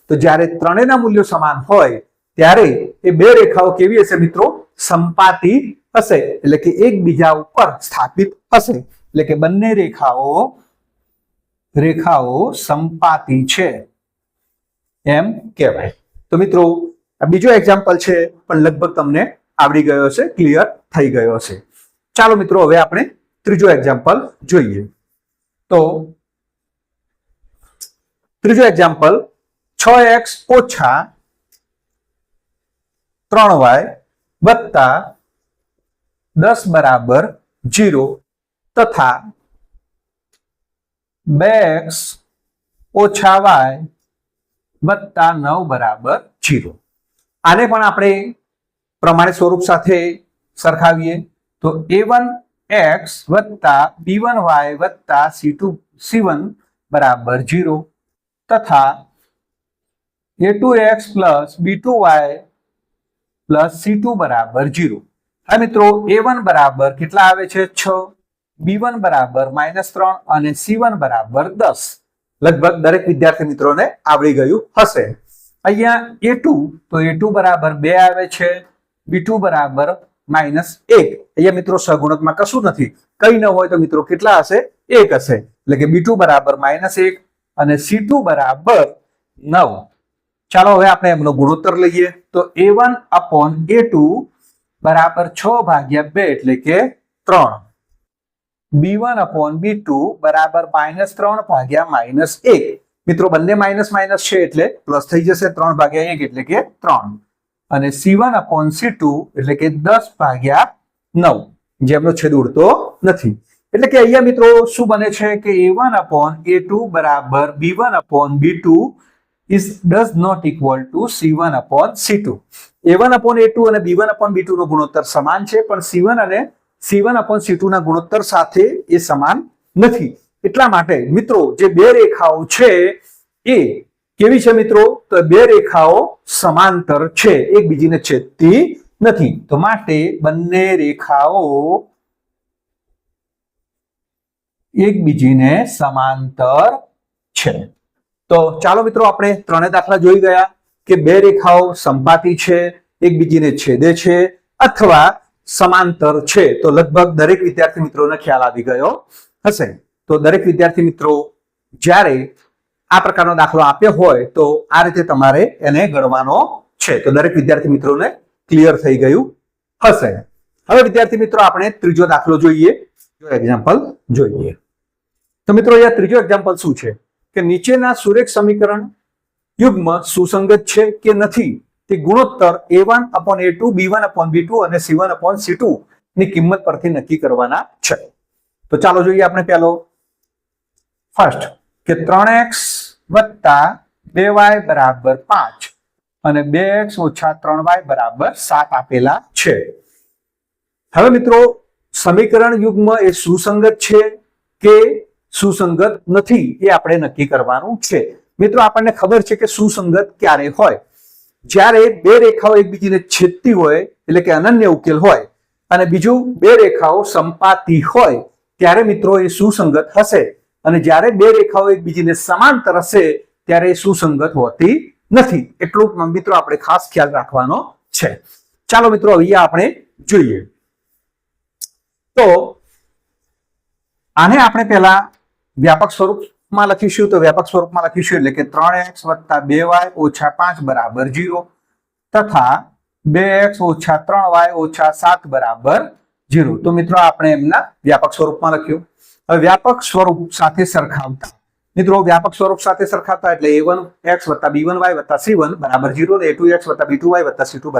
તો જ્યારે ત્રણેયના મૂલ્યો સમાન હોય ત્યારે એ બે રેખાઓ કેવી હશે મિત્રો? સમપાતી હશે એટલે કે એકબીજા ઉપર સ્થાપિત હશે. એટલે કે બંને રેખાઓ સમપાતી છે એમ કહેવાય. તો મિત્રો આ બીજો એક્ઝામ્પલ છે પણ લગભગ તમને આવડી ગયો હશે, ક્લિયર થઈ ગયો હશે. ચાલો મિત્રો હવે આપણે ત્રીજો એક્ઝામ્પલ જોઈએ. તો ત્રીજો એક્ઝામ્પલ 6x - 3y + 10 = 0 તથા 2x - y + 9 = 0. આને પણ આપણે પ્રમાણિત સ્વરૂપ સાથે સરખાવીએ તો a1x + b1y + c1 = 0 તથા a2x + b2y + c2 = 0. હા મિત્રો a1 બરાબર કેટલા આવે છે? 6, b1 બરાબર -3 અને c1 બરાબર 10. લગભગ દરેક વિદ્યાર્થી મિત્રોને આવડી ગયું હશે. અહીંયા a2 તો a2 બરાબર 2 આવે છે, b2 બરાબર -1. અહીંયા મિત્રો સહગુણકમાં કશું નથી, કઈ ન હોય તો મિત્રો કેટલા હશે? 1 હશે. એટલે કે b2 બરાબર -1 અને c2 બરાબર 9. ચાલો હવે આપણે એમનો ગુણોત્તર લઈએ. તો a1/a2 બરાબર 6/2 એટલે કે 3. b1/b2 બરાબર -3/-1. મિત્રો બંને માઇનસ છે એટલે પ્લસ થઈ જશે, 3/1 એટલે કે 3. અને c1/c2 એટલે કે 10/9 જેમનો છેદ ઉડતો નથી. એટલે કે અહીંયા મિત્રો શું બને છે કે a1/a2 બરાબર b1/b2 is does not equal to c1/c2. a1/a2 અને b1/b2 નો ગુણોત્તર સમાન છે પણ c1 અને c1/c2 ના ગુણોત્તર સાથે એ સમાન નથી. એટલા માટે મિત્રો જે બે રેખાઓ છે એ કેવી છે મિત્રો? તો બે રેખાઓ સમાંતર છે, એકબીજીને છેદતી નથી. તો માટે બંને રેખાઓ એકબીજીને સમાંતર છે. તો ચાલો મિત્રો આપણે ત્રણે દાખલા જોઈ ગયા કે બે રેખાઓ સંપાતી છે, એકબીજીને છેદે છે અથવા સમાંતર છે. તો લગભગ દરેક વિદ્યાર્થી મિત્રોને ખ્યાલ આવી ગયો હશે. તો દરેક વિદ્યાર્થી મિત્રો જ્યારે આ પ્રકારનો દાખલો આપ્યો હોય તો આ રીતે તમારે એને ગણવાનો છે. તો દરેક વિદ્યાર્થી મિત્રોને ક્લિયર થઈ ગયું હશે. હવે વિદ્યાર્થી મિત્રો આપણે ત્રીજો દાખલો જોઈએ, એક્ઝામ્પલ જોઈએ. તો મિત્રો અહીંયા ત્રીજો એક્ઝામ્પલ શું છે કે નીચેના સુરેખ સમીકરણ યુગ્મ સુસંગત છે કે નથી તે ગુણોત્તર a1/a2 b1/b2 અને c1/c2 ની કિંમત પરથી નક્કી કરવાના છે. તો ચાલો જોઈએ આપણે પહેલો ફર્સ્ટ કે 3x + 2y = 5 અને 2x - 3y = 7 આપેલા છે. હવે મિત્રો સમીકરણ યુગ્મ એ સુસંગત છે કે સુસંગત નથી એ આપણે નક્કી કરવાનું છે. મિત્રો આપણને ખબર છે કે સુસંગત ક્યારે હોય, જ્યારે બે રેખાઓ એકબીજીને છેદતી હોય એટલે કે અનન્ય ઉકેલ હોય અને બીજું બે રેખાઓ સંપાતી હોય ત્યારે મિત્રો એ સુસંગત હશે. અને જ્યારે બે રેખાઓ એકબીજીને સમાંતર હશે ત્યારે એ સુસંગત હોતી નથી. એટલું મિત્રો આપણે ખાસ ખ્યાલ રાખવાનો છે. ચાલો મિત્રો અહીંયા આપણે જોઈએ. તો આને આપણે પહેલા વ્યાપક સ્વરૂપમાં લખીશું. તો વ્યાપક સ્વરૂપમાં લખીશું એટલે કે 3x + 2y - 5 = 0 તથા 2x - 3y - 7 = 0. તો મિત્રો આપણે એમના વ્યાપક સ્વરૂપમાં લખ્યું. હવે વ્યાપક સ્વરૂપ સાથે સરખાવતા મિત્રો વ્યાપક સ્વરૂપ સાથે સરખાવતા એટલે a1x + b1y + c1 = 0 અને a2x + b2y + c2 =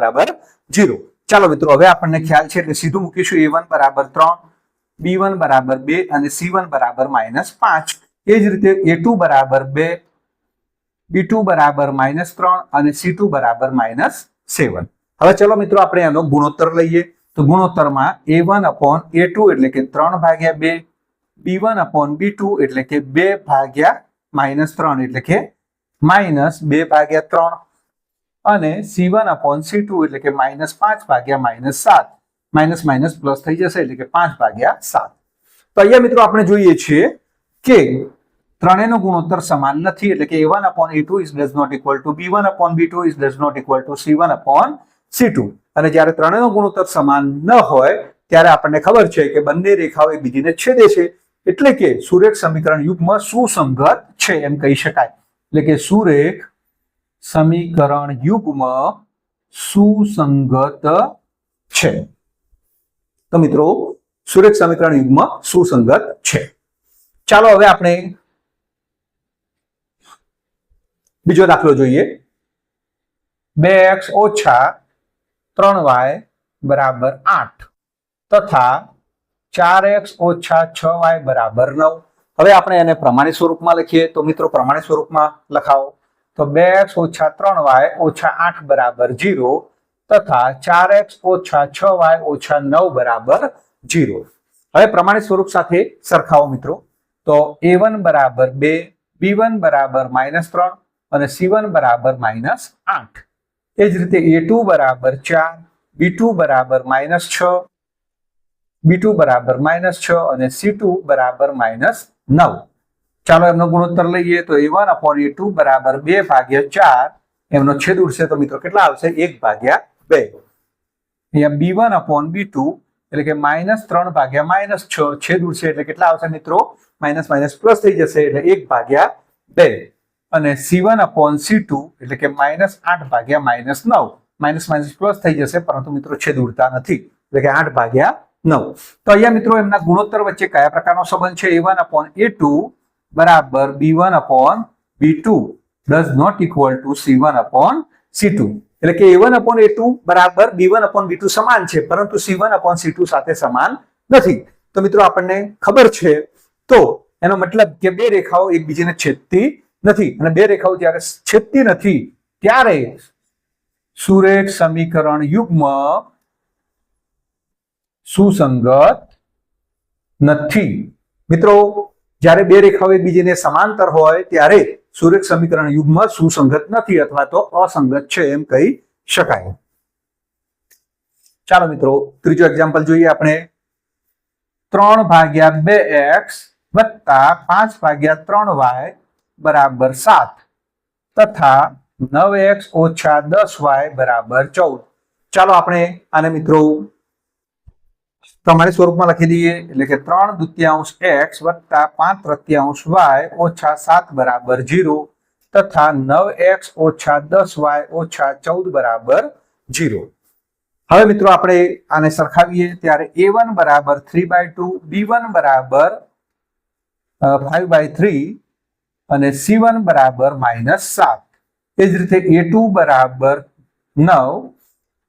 0. ચાલો મિત્રો હવે આપણને ખ્યાલ છે એટલે સીધું મૂકીશું. a1 = 3, b1 = 2 અને c1 = -5. એ જ રીતે a2 = 2, b2 = -3 અને c2 = -7. હવે ચલો મિત્રો આપણે એનો ગુણોત્તર લઈએ. તો ગુણોત્તરમાં a1/a2 એટલે કે 3/2, b1/b2 એટલે કે 2/-3 એટલે કે -2/3 અને c1/c2 એટલે કે -5/-7, માઇનસ પ્લસ થઈ જશે એટલે કે 5/7. તો અહીંયા મિત્રો આપણે જોઈએ છીએ કે ત્રણેયનો ગુણોત્તર સમાન નથી એટલે કે a1/a2 does not equal to b1/b2 does not equal to c1/c2. અને જ્યારે ત્રણેયનો ગુણોત્તર સમાન ન હોય ત્યારે આપણને ખબર છે કે બંને રેખાઓ એકબીજીને છેદે છે એટલે કે સુરેખ સમીકરણ યુગ્મ સુસંગત છે એમ કહી શકાય. એટલે કે સુરેખ સમીકરણ યુગ્મ સુસંગત છે. તો મિત્રો સુરેખ સમીકરણ યુગ્મ સુસંગત છે. ચાલો હવે આપણે બીજો દાખલો જોઈએ. 2x - 3y = 8 તથા 4x - 6y = 9. હવે આપણે એને પ્રમાણિત સ્વરૂપમાં લખીએ. તો મિત્રો પ્રમાણિત સ્વરૂપમાં લખાવો. તો 2x - 3y - 8 = 0 તથા 4x - 6y - 9 = 0. હવે પ્રમાણિત સ્વરૂપ સાથે સરખાવો મિત્રો. તો a1 = 2, b1 = -3 અને c1 = -8. એ જ રીતે a2 = 4, b2 = -6, b2 = -6 અને c2 = -9. ચાલો એમનો ગુણોત્તર લઈએ. તો a1/a2 = 2/4 એમનો છેદ ઉડશે તો મિત્રો કેટલા આવશે? 1/2. અહીંયા b1/b2 એટલે કે -3/-6 છેદ ઉડશે એટલે કેટલા આવશે મિત્રો? માઇનસ પ્લસ થઈ જશે એટલે 1/2. અને c1/c2 એટલે કે -8/-9 માઇનસ પ્લસ થઈ જશે પરંતુ મિત્રો છેદ ઉડતા નથી એટલે કે 8/9. તો અહીંયા મિત્રો એમના ગુણોત્તર વચ્ચે કયા પ્રકારનો સંબંધ છે? a1/a2 = b1/b2 does not equal to c1/c2. એટલે કે a1/a2 = b1/b2 સમાન છે પરંતુ c1/c2 સાથે સમાન નથી. તો મિત્રો આપણને ખબર છે તો એનો મતલબ કે બે રેખાઓ એકબીજાને છેદતી નથી અને બે રેખાઓ જ્યારે છેદતી નથી ત્યારે સુરેખ સમીકરણ યુગ્મ સુસંગત નથી. મિત્રો જ્યારે બે રેખાઓ એકબીજાને સમાંતર હોય ત્યારે સુરેખ સમીકરણ યુગ્મ સુસંગત નથી અથવા તો અસંગત છે એમ કહી શકાય. ચાલો મિત્રો ત્રીજો એક્ઝામ્પલ જોઈએ આપણે. 3/2x + 5/3y बराबर 7 तथा 9x ओछा 10y बराबर 14। ચાલો આપણે આને મિત્રો પ્રમાણિત સ્વરૂપમાં લખી દઈએ એટલે કે 3/2 x વત્તા 5/3 y ઓછા 7 બરાબર 0 તથા 9x ઓછા 10y ઓછા 14 બરાબર 0। હવે મિત્રો આપણે આને સરખાવીએ ત્યારે a1 બરાબર 3/2, b1 બરાબર 5/3 અને c1 બરાબર -7। એ જ રીતે a2 બરાબર 9,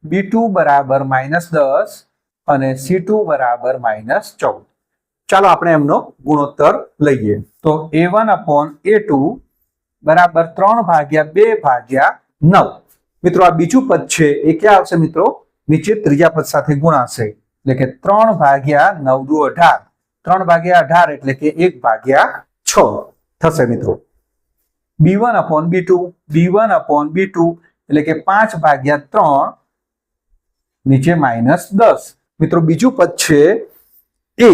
b2 બરાબર -10 અને c2 બરાબર -14। ચાલો આપણે એમનો ગુણોત્તર લઈએ તો a1 upon a2 બરાબર 3/2/9। મિત્રો આ બીજું પદ છે એ ક્યાં આવશે મિત્રો? નીચે ત્રીજા પદ સાથે ગુણાશે એટલે કે 3/9 દુ 18, 3/18 એટલે કે 1/6 થશે મિત્રો। b1 upon b2, b1 upon b2 એટલે કે 5/3 નીચે -10। મિત્રો બીજું પદ છે એ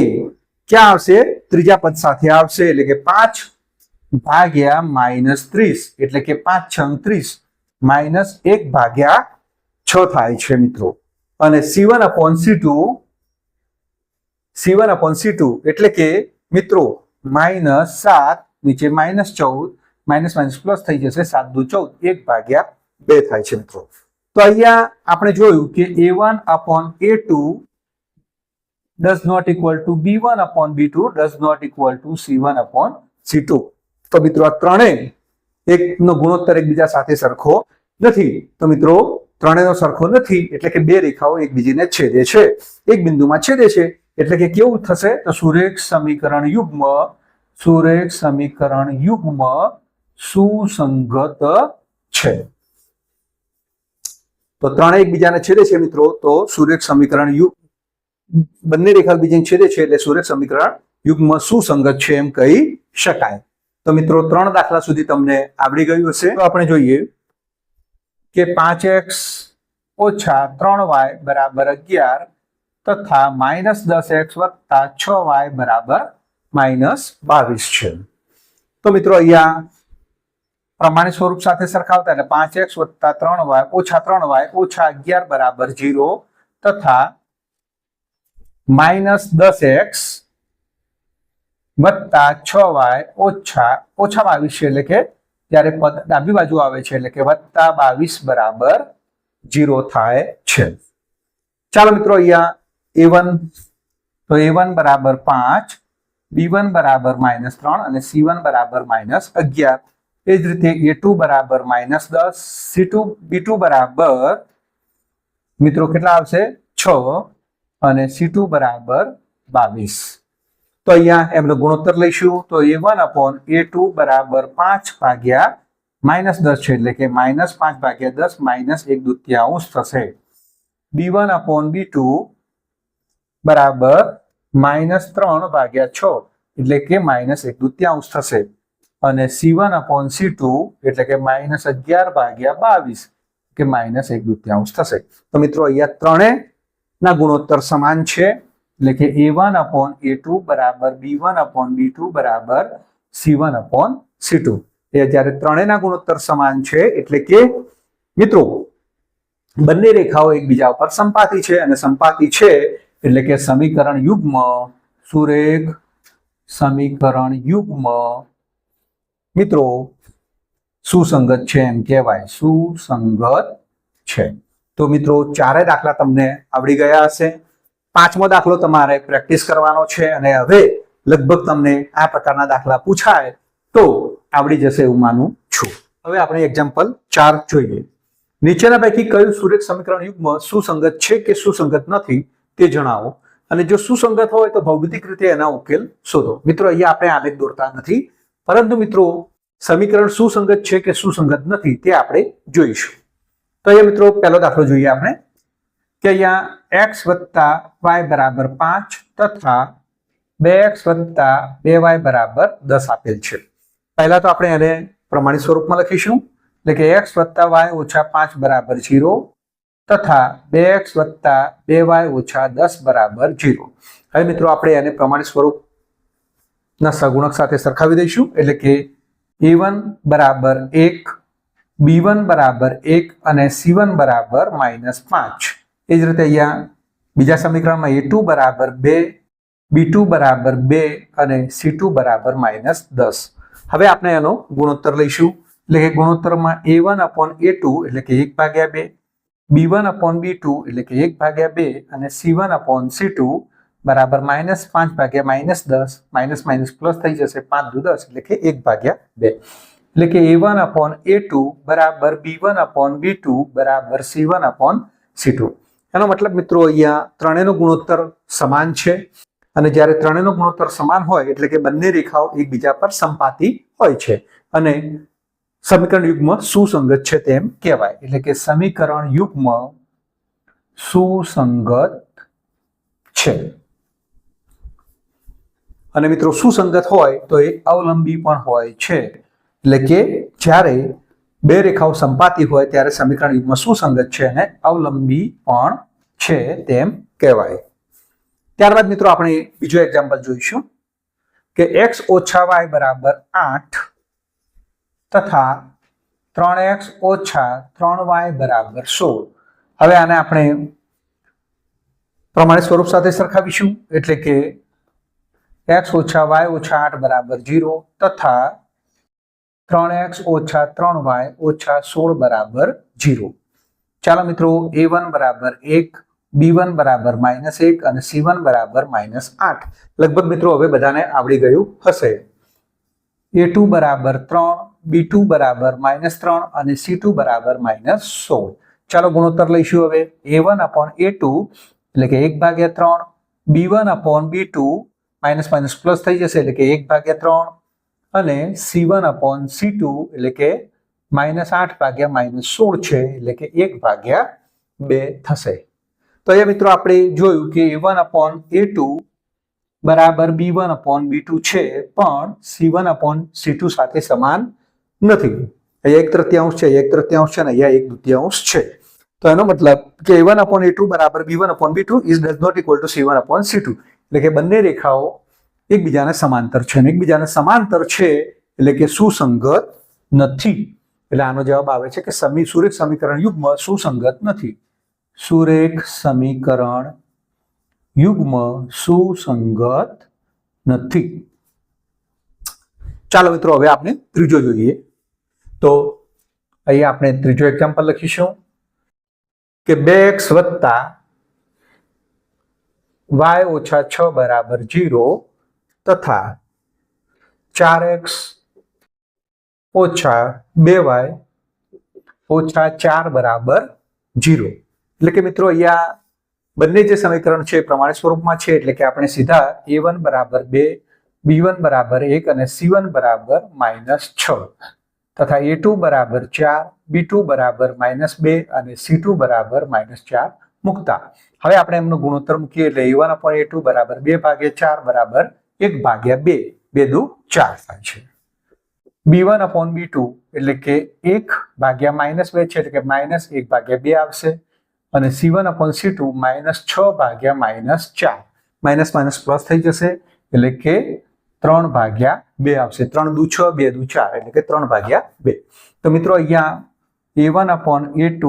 ક્યાં આવશે? ત્રીજા પદ સાથે આવશે એટલે કે 5/-30 એટલે કે 5×6 = 1/6 થાય છે મિત્રો। અને c1 upon c2, c1 upon c2 એટલે કે મિત્રો -7 નીચે -14, માઇનસ પ્લસ થઈ જશે 7 દુ 14, 1/2 થાય છે મિત્રો। તો અહીંયા આપણે જોયું કે a1 upon a2 does not equal to b1 upon b2 does not equal to c1 upon c2। તો મિત્રો આ ત્રણેય એકનો ગુણોત્તર એકબીજા સાથે સરખો નથી। તો મિત્રો ત્રણેયનો સરખો નથી એટલે કે બે રેખાઓ એકબીજાને છેદે છે, એક બિંદુમાં છેદે છે એટલે કે કેવું થશે? તો સુરેખ સમીકરણ યુગ્મ સુસંગત છે। તો ત્રણેય એકબીજાને છેદે છે મિત્રો, તો સુરેખ સમીકરણ બંને રેખા એકબીજાને છેદે છે એટલે સુરેખ સમીકરણ યુગ્મ સુસંગત છે એમ કહી શકાય। તો મિત્રો 3 દાખલા સુધી તમને આવડી ગયું હશે। તો આપણે જોઈએ કે 5x ઓછા 3y બરાબર 11 તથા -10x વત્તા 6y બરાબર -22 છે। તો મિત્રો અહીંયા પ્રમાણિત સ્વરૂપ સાથે સરખાવતા એટલે 5x વત્તા 3y ઓછા 3y ઓછા 11 બરાબર 0 તથા -10x વત્તા 6y ઓછા 22 એટલે કે જ્યારે પદ ડાબી બાજુ આવે છે એટલે કે વત્તા 22 બરાબર 0 થાય છે। ચાલો મિત્રો અહીંયા a1 તો a1 બરાબર 5, b1 બરાબર -3 અને c1 બરાબર -11। એ જ રીતે a2 બરાબર -10, c2 b2 બરાબર મિત્રો કેટલા આવશે? 6 અને c2 બરાબર 22। તો અહીંયા એમનો ગુણોત્તર લઈશું તો a1 upon a2 બરાબર 5/-10 છે એટલે કે -5/10 -1/2 થશે। b1 upon b2 બરાબર -3/6 એટલે કે -1/2 થશે। અને c1 upon c2 એટલે કે -11/22 કે -1/2 થશે। તો મિત્રો અહીંયા ત્રણેયના ગુણોત્તર સમાન છે એટલે કે a1 upon a2 બરાબર b1 upon b2 બરાબર c1 upon c2। એ જ્યારે ત્રણેયના ગુણોત્તર સમાન છે એટલે કે મિત્રો બંને રેખાઓ એકબીજા ઉપર સંપાતી છે અને સંપાતી છે એટલે કે સમીકરણ યુગ્મ સુરેખ સમીકરણ યુગ્મ મિત્રો સુસંગત છે એમ કહેવાય, સુસંગત છે। તો મિત્રો ચારે દાખલા તમને આવડી ગયા હશે। પાંચમો દાખલો તમારે પ્રેક્ટિસ કરવાનો છે અને હવે લગભગ તમને આ પ્રકારના દાખલા પૂછાય તો આવડી જશે એવું માનું છું। હવે આપણે એક્ઝામ્પલ 4 જોઈએ। નીચેના પૈકી કયું સુરેખ સમીકરણ યુગ્મ સુસંગત છે કે સુસંગત નથી તે જણાવો અને જો સુસંગત હોય તો ભૌમિતિક રીતે એના ઉકેલ શોધો। મિત્રો અહીંયા આપણે આલેખ દોરતા નથી, પરંતુ મિત્રો સમીકરણ સુસંગત છે કે સુસંગત નથી તે આપણે જોઈશું। તો અહીંયા મિત્રો પહેલો દાખલો જોઈએ આપણે કે અહીંયા x વત્તા y બરાબર 5 તથા 2x વત્તા 2y બરાબર 10 આપેલ છે। પહેલા તો આપણે એને પ્રમાણિત સ્વરૂપમાં લખીશું એટલે કે x વત્તા y ઓછા 5 બરાબર 0 તથા 2x વત્તા 2y ઓછા 10 બરાબર 0। હવે મિત્રો આપણે એને પ્રમાણિત સ્વરૂપના સહગુણક સાથે સરખાવી દઈશું એટલે કે a1 બરાબર 1, b1 બરાબર 1 અને c1 બરાબર -5. એ જ રીતે અહીંયા બીજા સમીકરણમાં a2 બરાબર 2, b2 બરાબર 2 અને c2 બરાબર -10. હવે આપણે એનો ગુણોત્તર લઈશું, એટલે કે ગુણોત્તરમાં a1 upon a2 એટલે કે 1/2, b1 upon b2 એટલે કે 1/2 અને c1 upon c2 બરાબર -5 10, માઇનસ પ્લસ થઈ જશે, 5 દુ 10 એટલે કે 1/2. એટલે કે a1 upon a2 બરાબર b1 upon b2 બરાબર c1 upon c2. એનો મતલબ મિત્રો અહીંયા ત્રણેયનો ગુણોત્તર સમાન છે, અને જ્યારે ત્રણેયનો ગુણોત્તર સમાન હોય એટલે કે બંને રેખાઓ એકબીજા પર સંપાતી હોય છે અને સમીકરણ યુગ્મ સુસંગત છે તેમ કહેવાય. એટલે કે સમીકરણ યુગ્મ સુસંગત છે. અને મિત્રો સુસંગત હોય તો એ અવલંબી પણ હોય છે, એટલે કે જ્યારે બે રેખાઓ સંપાતી હોય ત્યારે સમીકરણ યુગ્મ સુસંગત છે અને અવલંબી પણ છે તેમ કહેવાય. ત્યારબાદ મિત્રો આપણે બીજો એક્ઝામ્પલ જોઈશું કે x ઓછા y બરાબર 8 તથા 3x ઓછા 3y બરાબર 16. હવે આને આપણે પ્રમાણિત સ્વરૂપ સાથે સરખાવીશું, એટલે કે x ઓછા y ઓછા 8 બરાબર 0 તથા 3x ઓછા 3y ઓછા 16 બરાબર 0. ચાલો મિત્રો a1 બરાબર 1, b1 બરાબર -1 અને c1 બરાબર -8. લગભગ મિત્રો હવે બધાને આવડી ગયું હશે. a2 બરાબર 3, b2 બરાબર -3 અને c2 બરાબર -16. ચાલો ગુણોત્તર લઈશું હવે. a1 upon a2 એટલે કે 1/3, b1 upon b2 minus plus થઈ જશે એટલે કે 1/3 અને c1 upon c2 એટલે કે -8 ભાગ્યા -16 છે એટલે કે 1/2 થશે. તો અહીંયા મિત્રો આપણે જોયું કે a1 upon a2 બરાબર b1 upon b2 છે, પણ c1 upon c2 સાથે સમાન નથી. અહીંયા 1/3 છે, 1/3 છે અને અહીંયા 1/2 છે. તો એનો મતલબ કે a1 upon a2 બરાબર b1 upon b2 is does not equal to c1 upon c2. એટલે કે બંને રેખાઓ એકબીજાને સમાંતર છે, અને એકબીજાને સમાંતર છે એટલે કે સુસંગત નથી. એટલે આનો જવાબ આવે છે કે સુરેખ સમીકરણ યુગ્મ સુસંગત નથી. સુરેખ સમીકરણ યુગ્મ સુસંગત નથી. ચાલો મિત્રો હવે આપણે ત્રીજો જોઈએ. તો અહીંયા આપણે ત્રીજો એક્ઝામ્પલ લખીશું કે 2x વત્તા y ઓછા 6 બરાબર 0 તથા 4x ઓછા 2y ઓછા 4 બરાબર 0. એટલે કે મિત્રો અહીંયા બંને જે સમીકરણ છે પ્રમાણિત સ્વરૂપમાં છે, એટલે કે આપણે સીધા a1 બરાબર 2, b1 બરાબર 1 અને c1 બરાબર -6 તથા a2 બરાબર 4, b2 બરાબર -2 અને c2 બરાબર -4 મૂકતા હવે આપણે એમનો ગુણોત્તર મૂકીએ એટલે a1 upon a2 બરાબર 2/4 બરાબર 1/2, 2 દુ 4 થાય છે. b1 upon b2 એટલે કે 1/2 છે એટલે કે -1/2 આવશે, અને c1 upon c2 -6/-4, minus plus થઈ જશે એટલે કે 3/2 આવશે. 3 દુ 6, 2 દુ 4 એટલે કે 3/2. તો મિત્રો અહીંયા a1 upon a2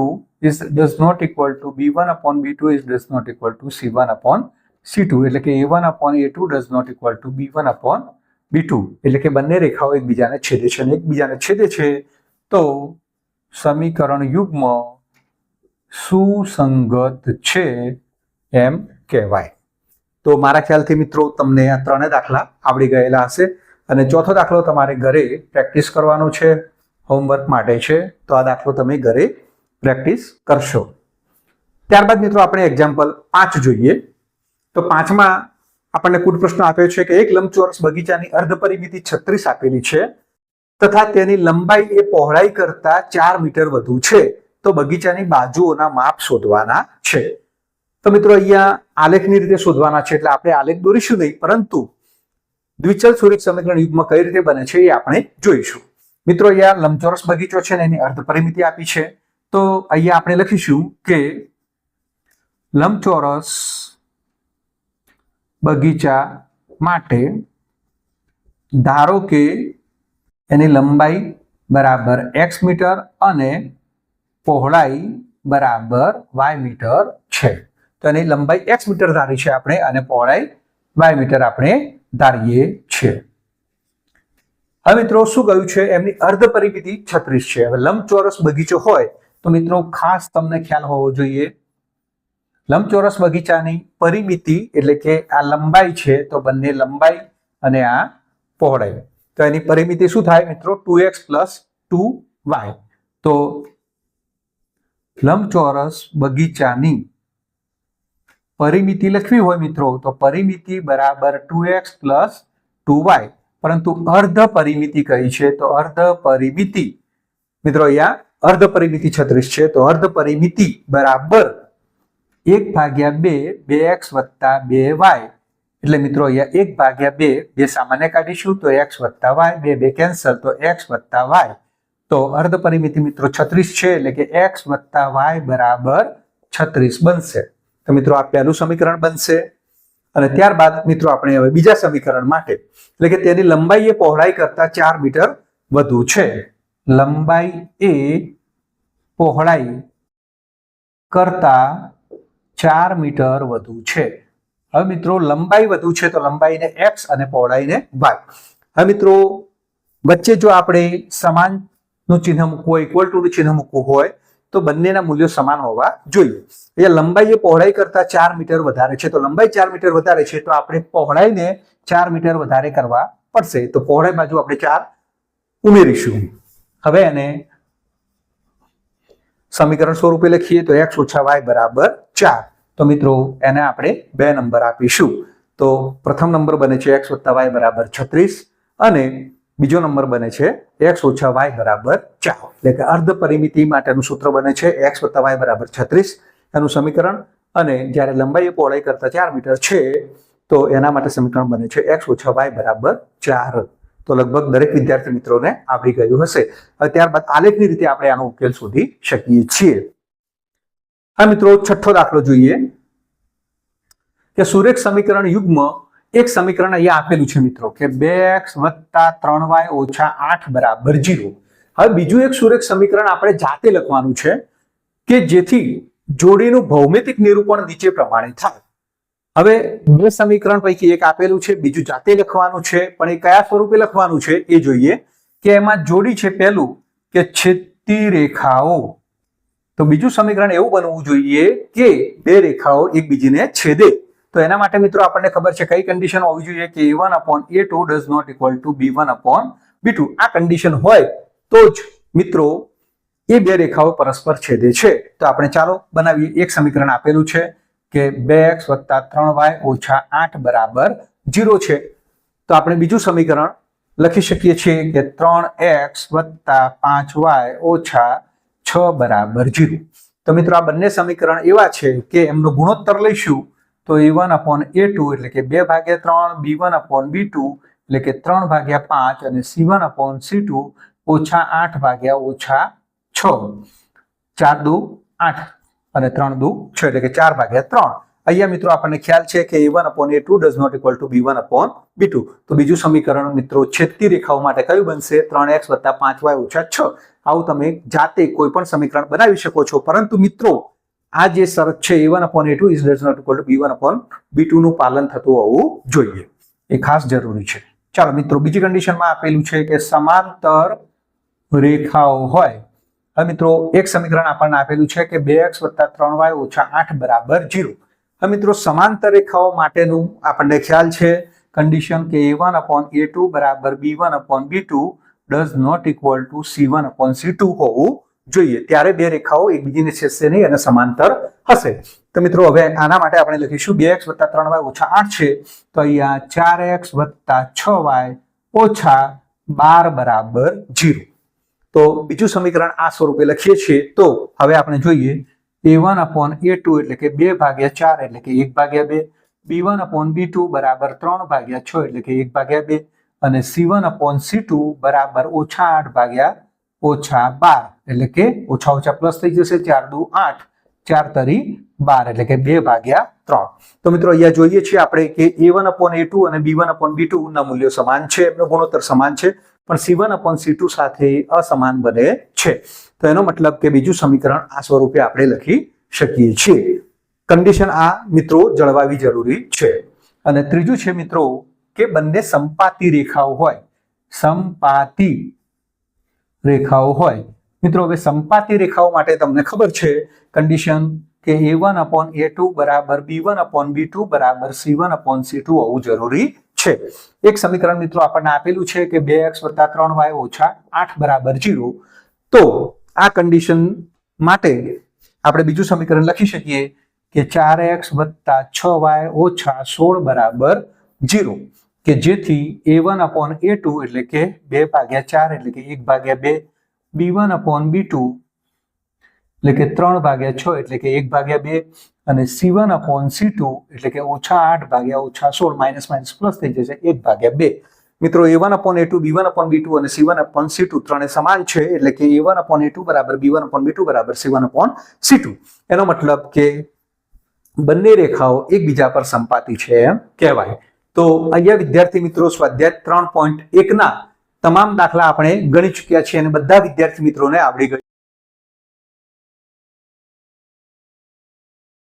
is does not equal to b1 upon b2 is does not equal to c1 upon c2. એટલે કે a1 upon a2 does not equal to b1 upon b2. એટલે કે બંને રેખાઓ એકબીજાને છેદે છે, અને એકબીજાને છેદે છે તો સમીકરણ યુગ્મ સુસંગત છે એમ કહેવાય. તો મારા ખ્યાલથી મિત્રો તમને આ ત્રણે દાખલા આવડી ગયેલા હશે, અને ચોથો દાખલો તમારે ઘરે પ્રેક્ટિસ કરવાનો છે, હોમવર્ક માટે છે. તો આ દાખલો તમે ઘરે પ્રેક્ટિસ કરશો. ત્યારબાદ મિત્રો આપણે એક્ઝામ્પલ 5 જોઈએ. તો 5માં આપણને કુલ પ્રશ્ન આપ્યો છે કે એક લંબચોરસ બગીચાની અર્ધ પરિમિતિ 36 આપેલી છે તથા તેની લંબાઈ એ પહોળાઈ કરતા 4 મીટર વધુ છે, તો બગીચાની બાજુઓના માપ શોધવાના છે. તો મિત્રો અહીંયા આલેખની રીતે શોધવાના છે, એટલે આપણે આલેખ દોરીશું નહીં, પરંતુ દ્વિચલ સુરેખ સમીકરણ યુગ્મ કઈ રીતે બને છે એ આપણે જોઈશું. મિત્રો અહીંયા લંબચોરસ બગીચો છે ને એની અર્ધ પરિમિતિ આપી છે. તો અહીંયા આપણે લખીશું કે લંબચોરસ બગીચા માટે ધારો કે એની લંબાઈ બરાબર x મીટર અને પહોળાઈ બરાબર y મીટર છે. તો એની લંબાઈ x મીટર ધારી છે આપણે અને પહોળાઈ y મીટર આપણે ધારીએ છીએ. હવે મિત્રો શું કહ્યું છે? એમની અર્ધ પરિમિતિ 36 છે. હવે લંબચોરસ બગીચો હોય તો મિત્રો ખાસ તમને ખ્યાલ હોવો જોઈએ, લંબચોરસ બગીચાની પરિમિતિ એટલે કે આ લંબાઈ છે તો બંને લંબાઈ અને આ પહોળાઈ, તો એની પરિમિતિ શું થાય મિત્રો? 2x + 2y. તો લંબચોરસ બગીચાની પરિમિતિ લખવી હોય મિત્રો તો પરિમિતિ બરાબર 2x + 2y, પરંતુ અર્ધ પરિમિતિ કઈ છે? તો અર્ધ પરિમિતિ મિત્રો અહીંયા અર્ધ પરિમિતિ 36 છે તો અર્ધ પરિમિતિ બરાબર 1/2 2x + 2y. એટલે મિત્રો અહીંયા 1/2 બે સામાન્ય કાઢીશું તો x + y, બે કેન્સલ તો x + y. તો અર્ધ પરિમિતિ મિત્રો 36 છે એટલે કે x + y બરાબર 36 બનશે. તો મિત્રો આ પહેલું સમીકરણ બનશે. અને ત્યારબાદ મિત્રો આપણે હવે બીજા સમીકરણ માટે, એટલે કે તેની લંબાઈ એ પહોળાઈ કરતા 4 મીટર વધુ છે. લંબાઈ એ પહોળાઈ કરતા 4 મીટર વધુ છે. હવે મિત્રો લંબાઈ વધુ છે તો લંબાઈને x અને પહોળાઈને y. હવે મિત્રો વચ્ચે જો આપણે સમાન નું ચિહ્ન મૂકવું હોય, ઇક્વલ ટુ નું ચિહ્ન મૂકવું હોય તો બંનેના મૂલ્યો સમાન હોવા જોઈએ. એ લંબાઈ એ પહોળાઈ કરતા 4 મીટર વધારે છે તો લંબાઈ 4 મીટર વધારે છે તો આપણે પહોળાઈને 4 મીટર વધારે કરવા પડશે. તો પહોળાઈ બાજુ આપણે 4 ઉમેરીશું. હવે એને સમીકરણ સ્વરૂપે લખીએ તો x - y બરાબર 4. તો મિત્રો એને આપણે 2 નંબર આપીશું. તો પ્રથમ નંબર બને છે x + y બરાબર 36 અને બીજો નંબર બને છે x - y બરાબર 4. એટલે કે અર્ધ પરિમિતિ માટેનું સૂત્ર બને છે x + y બરાબર 36 એનું સમીકરણ, અને જ્યારે લંબાઈ પહોળાઈ કરતા 4 મીટર છે તો એના માટે સમીકરણ બને છે x - y બરાબર 4. તો લગભગ દરેક વિદ્યાર્થી મિત્રોને આવડી ગયું હશે. હવે ત્યારબાદ આલેખની રીતે આપણે આનો ઉકેલ શોધી શકીએ છીએ. હા મિત્રો, છઠ્ઠો દાખલો જોઈએ કે સુરેખ સમીકરણ યુગ્મ એક સમીકરણ અહીંયા આપેલું છે મિત્રો કે 2x + 3y - 8 બરાબર 0. હવે બીજું એક સુરેખ સમીકરણ આપણે જાતે લખવાનું છે કે જેથી જોડીનું ભૌમિતિક નિરૂપણ નીચે પ્રમાણે થાય. હવે બે સમીકરણ પૈકી એક આપેલું છે, બીજું જાતે લખવાનું છે, પણ એ કયા સ્વરૂપે લખવાનું છે એ જોઈએ. કે એમાં જોડી છે પહેલું કે છેદતી રેખાઓ, તો બીજું સમીકરણ એવું બનવું જોઈએ કે બે રેખાઓ એકબીજીને છેદે. તો એના માટે મિત્રો આપણને ખબર છે કઈ કન્ડિશન હોવી જોઈએ કે a1/a2 does not equal to b1/b2. આ કન્ડિશન હોય તો જ મિત્રો એ બે રેખાઓ પરસ્પર છેદે છે. તો આપણે ચાલો બનાવીએ. એક સમીકરણ આપેલું છે કે 2x + 3y - 8 બરાબર 0 છે. તો આપણે બીજું સમીકરણ લખી શકીએ છીએ કે 3x + 5y - 6 બરાબર 0. તો મિત્રો આ બંને સમીકરણ એવા છે કે એમનો ગુણોત્તર લઈશું તો a1/a2 એટલે કે 2/3, b1/b2 એટલે કે 3/5 અને c1/c2 -8/-6. 4 દુ 8 અને 3 દુ 6 એટલે કે 4/3. અહીંયા મિત્રો આપણને ખ્યાલ છે કે a1/a2 does not equal to b1/b2. તો બીજું સમીકરણ મિત્રો છેદતી રેખાઓ માટે કયું બનશે? 3x + 5y - 6. આવું તમે જાતે કોઈ પણ સમીકરણ બનાવી શકો છો, પરંતુ મિત્રો આ જે શરત છે a1/a2 is does not equal to b1/b2 નું પાલન થતું હોવું જોઈએ. એ ખાસ જરૂરી છે. ચાલો મિત્રો બીજી કન્ડિશનમાં આપેલું છે કે સમાંતર રેખાઓ હોય. હવે મિત્રો એક સમીકરણ આપણને આપેલું છે કે 2x + 3y - 8 બરાબર 0. હવે મિત્રો સમાંતર રેખાઓ માટેનું આપણને ખ્યાલ છે કન્ડિશન કે a1/a2 બરાબર b1/b2 does not equal to c1/c2 હોવું જોઈએ. ત્યારે બે રેખાઓ એકબીજીને છેદશે નહીં અને સમાંતર હશે. તો મિત્રો હવે આના માટે આપણે લખીશું 2x + 3y - 8 છે તો અહીંયા 4x + 6y - 12 બરાબર 0. તો બીજું સમીકરણ આ સ્વરૂપે લખીએ છીએ. તો હવે આપણે જોઈએ a1/a2 એટલે કે 2/4 એટલે કે 1/2, b1/b2 બરાબર 3/6 એટલે કે 1/2 અને c1/c2 બરાબર -8/-12 એટલે કે ઓછા પ્લસ થઈ જશે. 4 દુ 8, 4 તરી 12 એટલે કે 2/3. તો મિત્રો અહીંયા જોઈએ છીએ આપણે કે a1/a2 અને b1/b2 ના મૂલ્યો સમાન છે, એમનો ગુણોત્તર સમાન છે. પણ C1/C2 સાથે અસમાન બને છે. તો એનો મતલબ કે બીજું સમીકરણ આ સ્વરૂપે આપણે લખી શકીએ છીએ. કન્ડિશન આ મિત્રો જળવાવી જરૂરી છે. અને ત્રીજું છે મિત્રો કે બંને સંપાતી રેખાઓ હોય. સંપાતી રેખાઓ હોય મિત્રો. હવે સંપાતી રેખાઓ માટે તમને ખબર છે કન્ડિશન કે A1/A2 બરાબર B1/B2 બરાબર C1/C2 હોવું જરૂરી છે. એક સમીકરણ મિત્રો આપણને આપેલું છે કે 2x + 3y - 8 બરાબર 0. તો આ કન્ડિશન માટે આપણે બીજું સમીકરણ લખી શકીએ કે 4x + 6y - 16 બરાબર 0, કે જેથી A1/A2 એટલે કે 2/4 એટલે કે 1/2, B1/B2 એટલે કે 3/6 એટલે કે 1/2 અને C1/C2 એટલે કે -8 - 16 પ્લસ થઈ જશે 1/2. મિત્રો A1/A2, B1/B2 અને C1/C2 ત્રણે સમાન છે એટલે કે A1/A2 બરાબર B1/B2 બરાબર C1/C2. એનો મતલબ કે બંને રેખાઓ એકબીજા પર સંપાતી છે એમ કહેવાય. તો અહીંયા વિદ્યાર્થી મિત્રો સ્વાધ્યાય 3.1 ના તમામ દાખલા આપણે ગણી ચૂક્યા છીએ અને બધા વિદ્યાર્થી મિત્રોને આવડી ગયું.